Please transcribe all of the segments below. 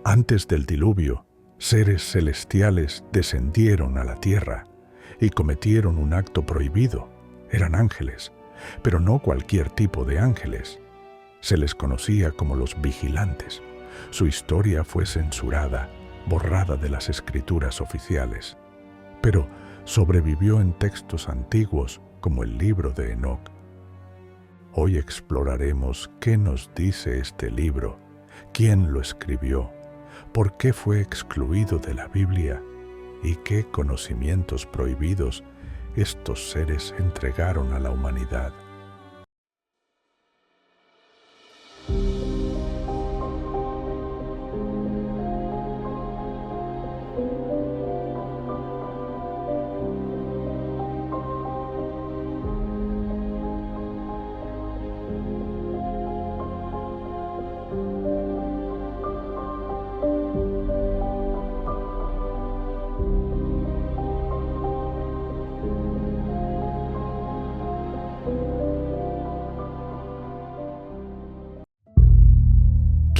Antes del diluvio, seres celestiales descendieron a la tierra y cometieron un acto prohibido. Eran ángeles, pero no cualquier tipo de ángeles. Se les conocía como los vigilantes. Su historia fue censurada, borrada de las escrituras oficiales, pero sobrevivió en textos antiguos como el libro de Enoc. Hoy exploraremos qué nos dice este libro, quién lo escribió, por qué fue excluido de la Biblia y qué conocimientos prohibidos estos seres entregaron a la humanidad.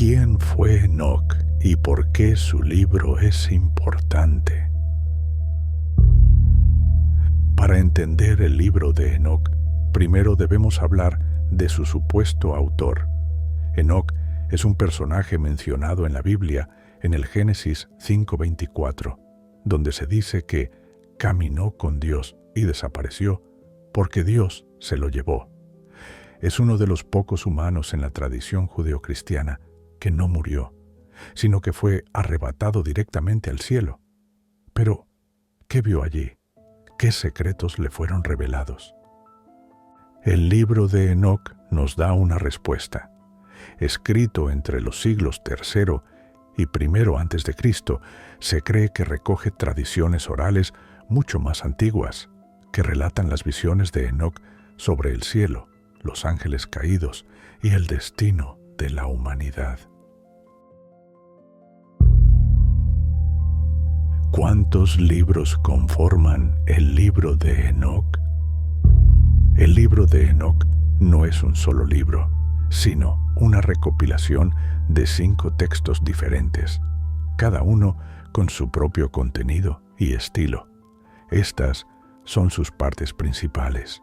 ¿Quién fue Enoc y por qué su libro es importante? Para entender el libro de Enoc, primero debemos hablar de su supuesto autor. Enoc es un personaje mencionado en la Biblia en el Génesis 5:24, donde se dice que caminó con Dios y desapareció porque Dios se lo llevó. Es uno de los pocos humanos en la tradición judeocristiana que no murió, sino que fue arrebatado directamente al cielo. Pero, ¿qué vio allí? ¿Qué secretos le fueron revelados? El libro de Enoc nos da una respuesta. Escrito entre los siglos III y I antes de Cristo, se cree que recoge tradiciones orales mucho más antiguas, que relatan las visiones de Enoc sobre el cielo, los ángeles caídos y el destino de la humanidad. ¿Cuántos libros conforman el libro de Enoc? El libro de Enoc no es un solo libro, sino una recopilación de 5 textos diferentes, cada uno con su propio contenido y estilo. Estas son sus partes principales.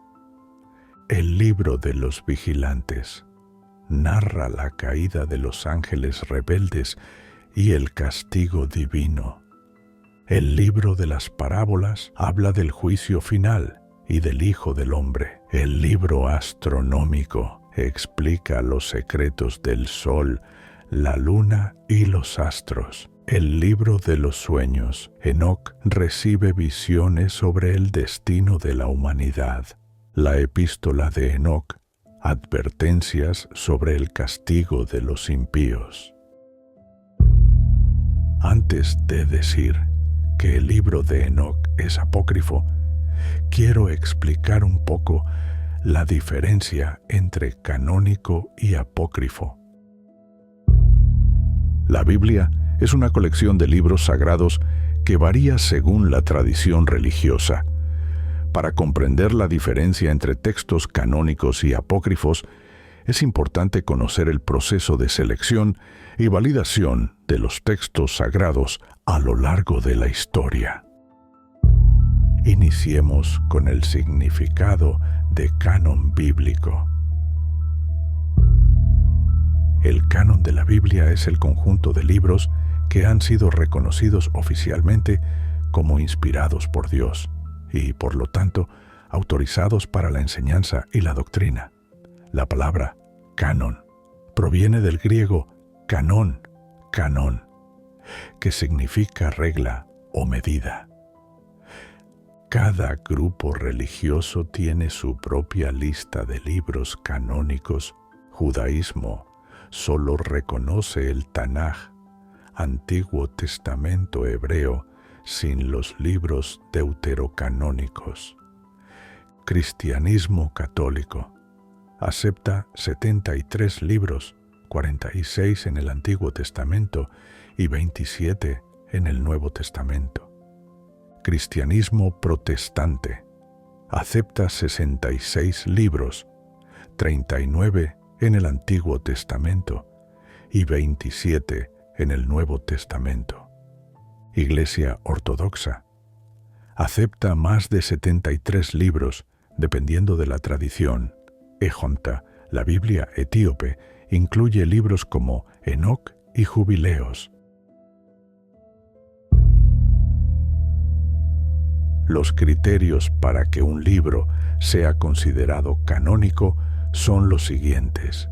El libro de los vigilantes narra la caída de los ángeles rebeldes y el castigo divino. El libro de las parábolas habla del juicio final y del Hijo del Hombre. El libro astronómico explica los secretos del sol, la luna y los astros. El libro de los sueños, Enoc recibe visiones sobre el destino de la humanidad. La epístola de Enoc, advertencias sobre el castigo de los impíos. Antes de decir que el libro de Enoc es apócrifo, quiero explicar un poco la diferencia entre canónico y apócrifo. La Biblia es una colección de libros sagrados que varía según la tradición religiosa. Para comprender la diferencia entre textos canónicos y apócrifos, es importante conocer el proceso de selección y validación de los textos sagrados a lo largo de la historia. Iniciemos con el significado de canon bíblico. El canon de la Biblia es el conjunto de libros que han sido reconocidos oficialmente como inspirados por Dios y, por lo tanto, autorizados para la enseñanza y la doctrina. La palabra canon proviene del griego canón, que significa regla o medida. Cada grupo religioso tiene su propia lista de libros canónicos. Judaísmo solo reconoce el Tanaj, Antiguo Testamento hebreo, sin los libros deuterocanónicos. Cristianismo católico acepta 73 libros, 46 en el Antiguo Testamento y 27 en el Nuevo Testamento. Cristianismo protestante acepta 66 libros, 39 en el Antiguo Testamento y 27 en el Nuevo Testamento. Iglesia Ortodoxa acepta más de 73 libros, dependiendo de la tradición. Ejonta, la Biblia etíope, incluye libros como Enoc y Jubileos. Los criterios para que un libro sea considerado canónico son los siguientes.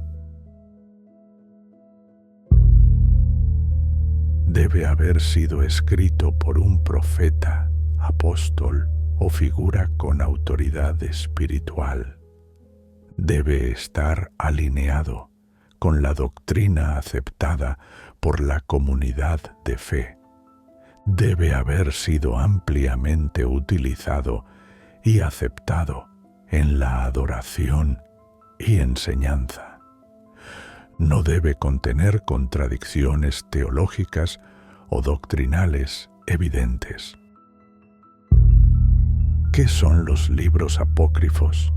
Debe haber sido escrito por un profeta, apóstol o figura con autoridad espiritual. Debe estar alineado con la doctrina aceptada por la comunidad de fe. Debe haber sido ampliamente utilizado y aceptado en la adoración y enseñanza. No debe contener contradicciones teológicas o doctrinales evidentes. ¿Qué son los libros apócrifos?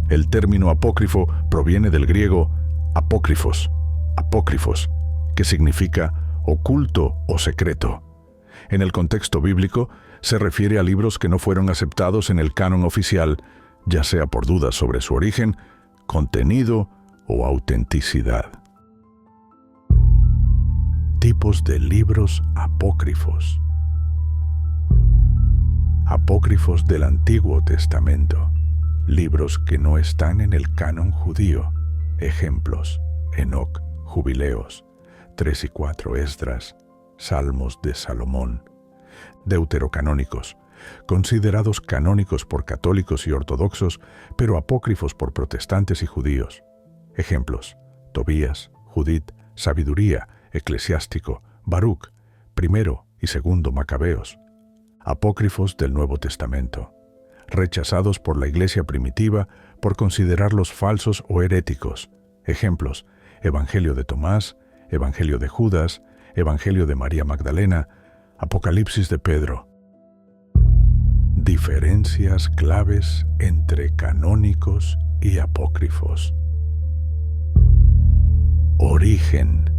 El término apócrifo proviene del griego apócrifos, que significa oculto o secreto. En el contexto bíblico, se refiere a libros que no fueron aceptados en el canon oficial, ya sea por dudas sobre su origen, contenido o autenticidad. Tipos de libros apócrifos. Apócrifos del Antiguo Testamento. Libros que no están en el canon judío. Ejemplos: Enoc, Jubileos, 3 y 4 Esdras, Salmos de Salomón. Deuterocanónicos, considerados canónicos por católicos y ortodoxos, pero apócrifos por protestantes y judíos. Ejemplos: Tobías, Judith, Sabiduría, Eclesiástico, Baruc, primero y segundo Macabeos. Apócrifos del Nuevo Testamento, rechazados por la Iglesia primitiva por considerarlos falsos o heréticos. Ejemplos: Evangelio de Tomás, Evangelio de Judas, Evangelio de María Magdalena, Apocalipsis de Pedro. Diferencias claves entre canónicos y apócrifos. Origen: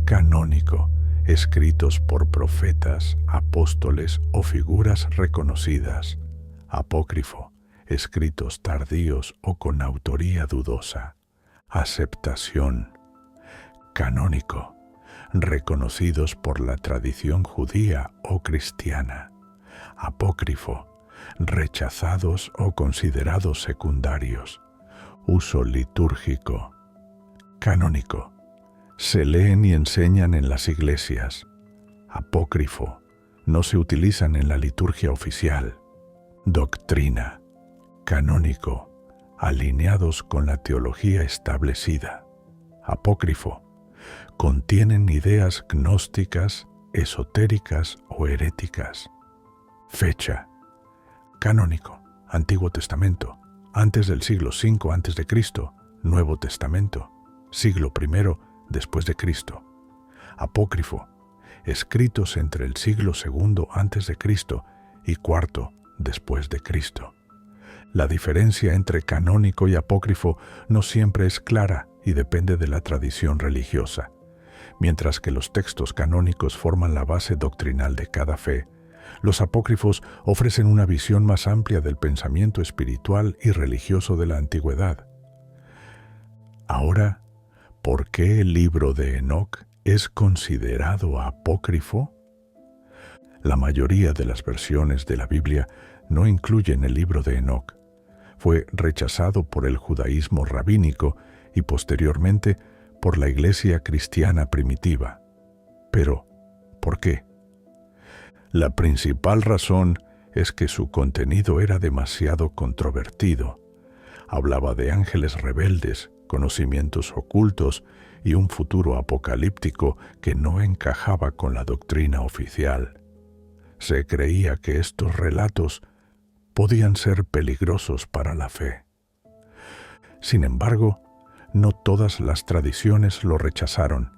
canónico, escritos por profetas, apóstoles o figuras reconocidas. Apócrifo, escritos tardíos o con autoría dudosa. Aceptación: canónico, reconocidos por la tradición judía o cristiana. Apócrifo, rechazados o considerados secundarios. Uso litúrgico. Canónico, se leen y enseñan en las iglesias. Apócrifo, no se utilizan en la liturgia oficial. Doctrina: canónico, alineados con la teología establecida. Apócrifo, contienen ideas gnósticas, esotéricas o heréticas. Fecha: canónico, Antiguo Testamento, antes del siglo V a.C., Nuevo Testamento, siglo I después de Cristo. Apócrifo, escritos entre el siglo II a.C. y IV después de Cristo. La diferencia entre canónico y apócrifo no siempre es clara y depende de la tradición religiosa. Mientras que los textos canónicos forman la base doctrinal de cada fe, los apócrifos ofrecen una visión más amplia del pensamiento espiritual y religioso de la antigüedad. Ahora, ¿por qué el libro de Enoc es considerado apócrifo? La mayoría de las versiones de la Biblia no incluyen el libro de Enoc. Fue rechazado por el judaísmo rabínico y posteriormente por la Iglesia cristiana primitiva. Pero, ¿por qué? La principal razón es que su contenido era demasiado controvertido. Hablaba de ángeles rebeldes, conocimientos ocultos y un futuro apocalíptico que no encajaba con la doctrina oficial. Se creía que estos relatos podían ser peligrosos para la fe. Sin embargo, no todas las tradiciones lo rechazaron.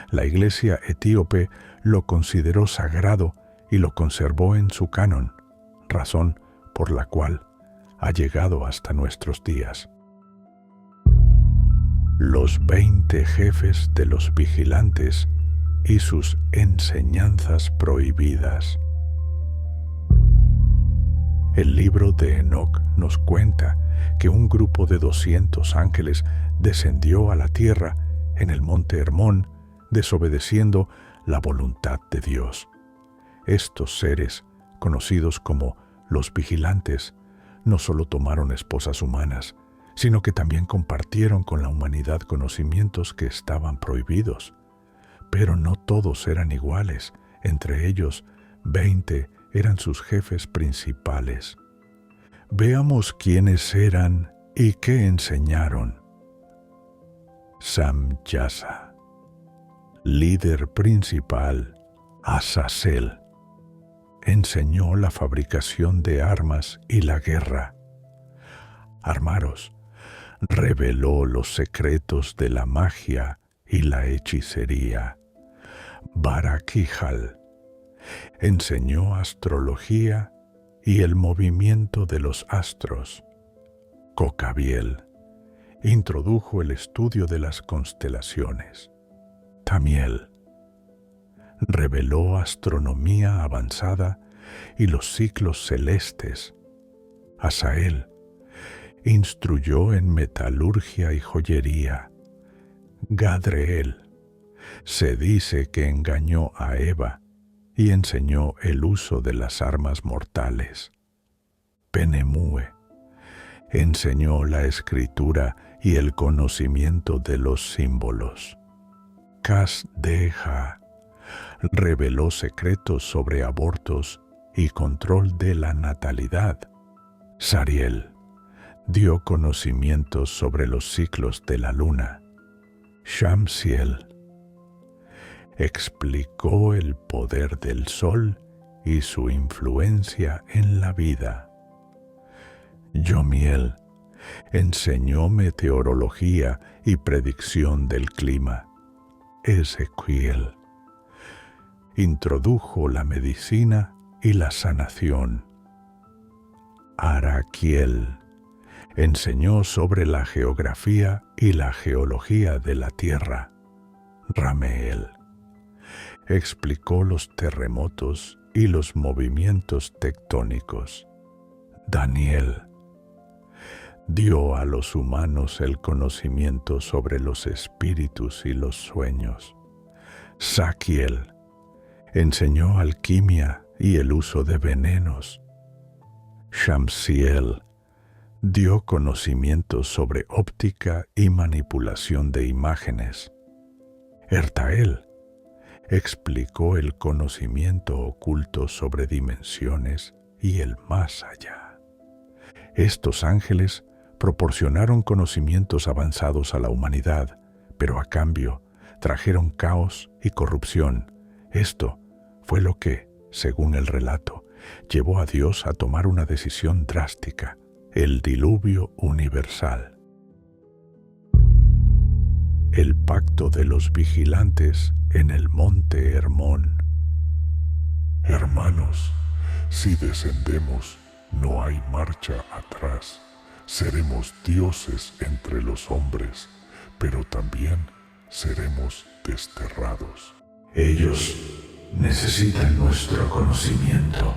La Iglesia etíope lo consideró sagrado y lo conservó en su canon, razón por la cual ha llegado hasta nuestros días. Los 20 jefes de los vigilantes y sus enseñanzas prohibidas. El libro de Enoc nos cuenta que un grupo de 200 ángeles descendió a la tierra en el monte Hermón, desobedeciendo la voluntad de Dios. Estos seres, conocidos como los vigilantes, no solo tomaron esposas humanas, sino que también compartieron con la humanidad conocimientos que estaban prohibidos. Pero no todos eran iguales. Entre ellos, 20 eran sus jefes principales. Veamos quiénes eran y qué enseñaron. Samyasa, líder principal, Azazel, enseñó la fabricación de armas y la guerra. Armaros, reveló los secretos de la magia y la hechicería. Barakihal enseñó astrología y el movimiento de los astros. Cocabiel introdujo el estudio de las constelaciones. Tamiel reveló astronomía avanzada y los ciclos celestes. Asael instruyó en metalurgia y joyería. Gadreel se dice que engañó a Eva y enseñó el uso de las armas mortales. Penemue enseñó la escritura y el conocimiento de los símbolos. Casdeja reveló secretos sobre abortos y control de la natalidad. Sariel dio conocimientos sobre los ciclos de la luna. Shamsiel explicó el poder del sol y su influencia en la vida. Yomiel enseñó meteorología y predicción del clima. Ezequiel introdujo la medicina y la sanación. Araquiel enseñó sobre la geografía y la geología de la tierra. Rameel explicó los terremotos y los movimientos tectónicos. Daniel dio a los humanos el conocimiento sobre los espíritus y los sueños. Saquiel enseñó alquimia y el uso de venenos. Shamsiel dio conocimientos sobre óptica y manipulación de imágenes. Ertael explicó el conocimiento oculto sobre dimensiones y el más allá. Estos ángeles proporcionaron conocimientos avanzados a la humanidad, pero a cambio trajeron caos y corrupción. Esto fue lo que, según el relato, llevó a Dios a tomar una decisión drástica: el diluvio universal. El pacto de los vigilantes en el monte Hermón. Hermanos, si descendemos, no hay marcha atrás. Seremos dioses entre los hombres, pero también seremos desterrados. Ellos necesitan nuestro conocimiento.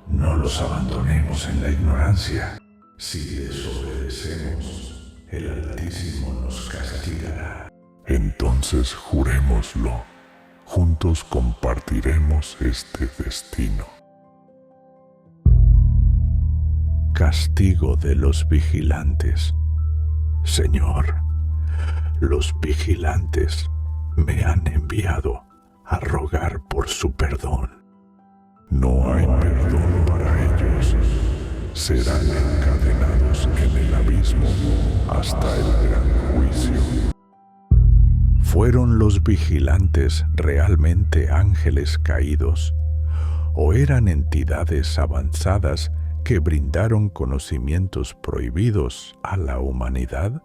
No los abandonemos en la ignorancia. Si desobedecemos, el Altísimo nos castigará. Entonces jurémoslo. Juntos compartiremos este destino. Castigo de los vigilantes. Señor, los vigilantes me han enviado a rogar por su perdón. No hay perdón para ellos. Serán encadenados en el abismo hasta el gran juicio. ¿Fueron los vigilantes realmente ángeles caídos? ¿O eran entidades avanzadas que brindaron conocimientos prohibidos a la humanidad?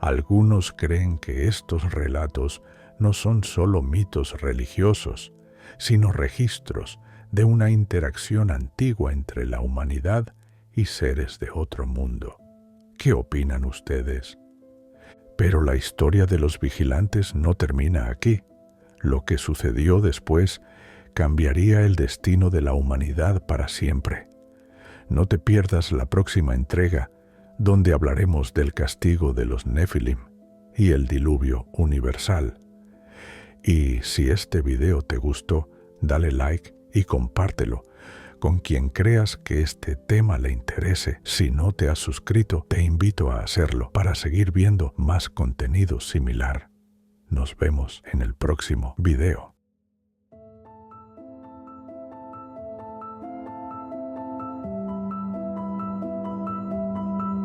Algunos creen que estos relatos no son solo mitos religiosos, sino registros de una interacción antigua entre la humanidad y seres de otro mundo. ¿Qué opinan ustedes? Pero la historia de los vigilantes no termina aquí. Lo que sucedió después cambiaría el destino de la humanidad para siempre. No te pierdas la próxima entrega, donde hablaremos del castigo de los Nefilim y el diluvio universal. Y si este video te gustó, dale like y compártelo con quien creas que este tema le interese. Si no te has suscrito, te invito a hacerlo para seguir viendo más contenido similar. Nos vemos en el próximo video.